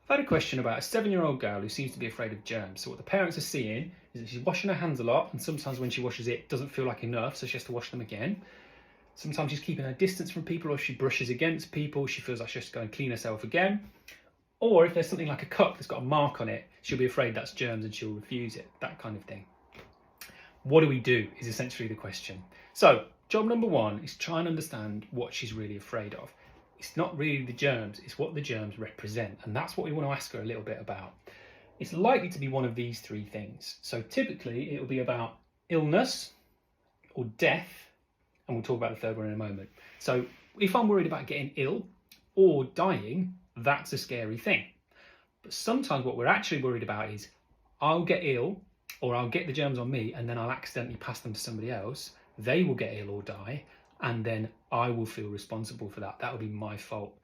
I had a question about a 7-year-old girl who seems to be afraid of germs. So what the parents are seeing is that she's washing her hands a lot, and sometimes when she washes it doesn't feel like enough, so she has to wash them again. Sometimes she's keeping her distance from people, or if she brushes against people, she feels like she has to go and clean herself again. Or if there's something like a cup that's got a mark on it, she'll be afraid that's germs and she'll refuse it, that kind of thing. What do we do is essentially the question. So job number one is try and understand what she's really afraid of. It's not really the germs, it's what the germs represent. And that's what we want to ask her a little bit about. It's likely to be one of these three things. So typically it'll be about illness or death, and we'll talk about the third one in a moment. So if I'm worried about getting ill or dying, that's a scary thing. But sometimes what we're actually worried about is I'll get ill or I'll get the germs on me and then I'll accidentally pass them to somebody else. They will get ill or die, and then I will feel responsible for that. That will be my fault.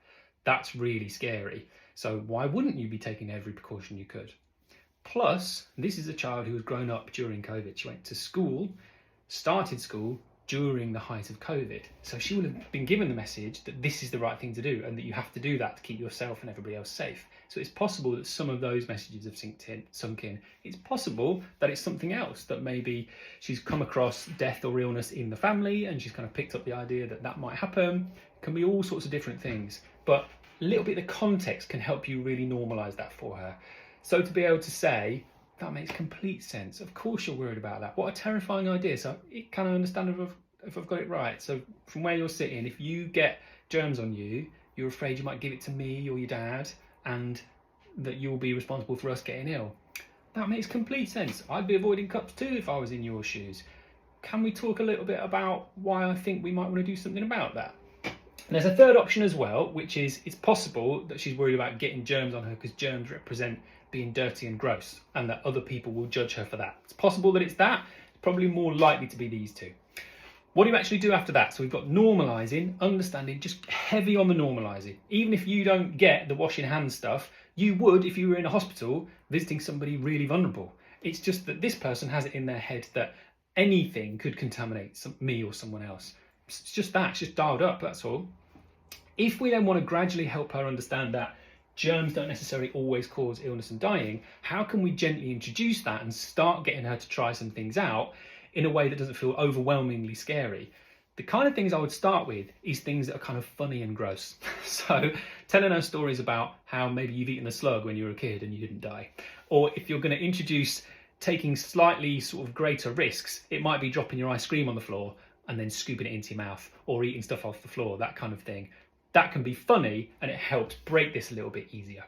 That's really scary. So why wouldn't you be taking every precaution you could? Plus, this is a child who has grown up during COVID. She went to school, started school during the height of COVID. So she will have been given the message that this is the right thing to do and that you have to do that to keep yourself and everybody else safe. So it's possible that some of those messages have sunk in. It's possible that it's something else, that maybe she's come across death or illness in the family and she's kind of picked up the idea that that might happen. It can be all sorts of different things, but a little bit of the context can help you really normalise that for her. So to be able to say, that makes complete sense. Of course you're worried about that. What a terrifying idea. So it kind of understand if I've got it right. So from where you're sitting, if you get germs on you, you're afraid you might give it to me or your dad and that you'll be responsible for us getting ill. That makes complete sense. I'd be avoiding cups too if I was in your shoes. Can we talk a little bit about why I think we might want to do something about that? And there's a third option as well, which is it's possible that she's worried about getting germs on her because germs represent being dirty and gross and that other people will judge her for that. It's possible that it's that. It's probably more likely to be these two. What do you actually do after that? So we've got normalising, understanding, just heavy on the normalising. Even if you don't get the washing hands stuff, you would if you were in a hospital visiting somebody really vulnerable. It's just that this person has it in their head that anything could contaminate me or someone else. It's just that, it's just dialed up, that's all. If we then want to gradually help her understand that germs don't necessarily always cause illness and dying, how can we gently introduce that and start getting her to try some things out in a way that doesn't feel overwhelmingly scary? The kind of things I would start with is things that are kind of funny and gross. So telling her stories about how maybe you've eaten a slug when you were a kid and you didn't die. Or if you're going to introduce taking slightly sort of greater risks, it might be dropping your ice cream on the floor and then scooping it into your mouth, or eating stuff off the floor, that kind of thing. That can be funny and it helps break this a little bit easier.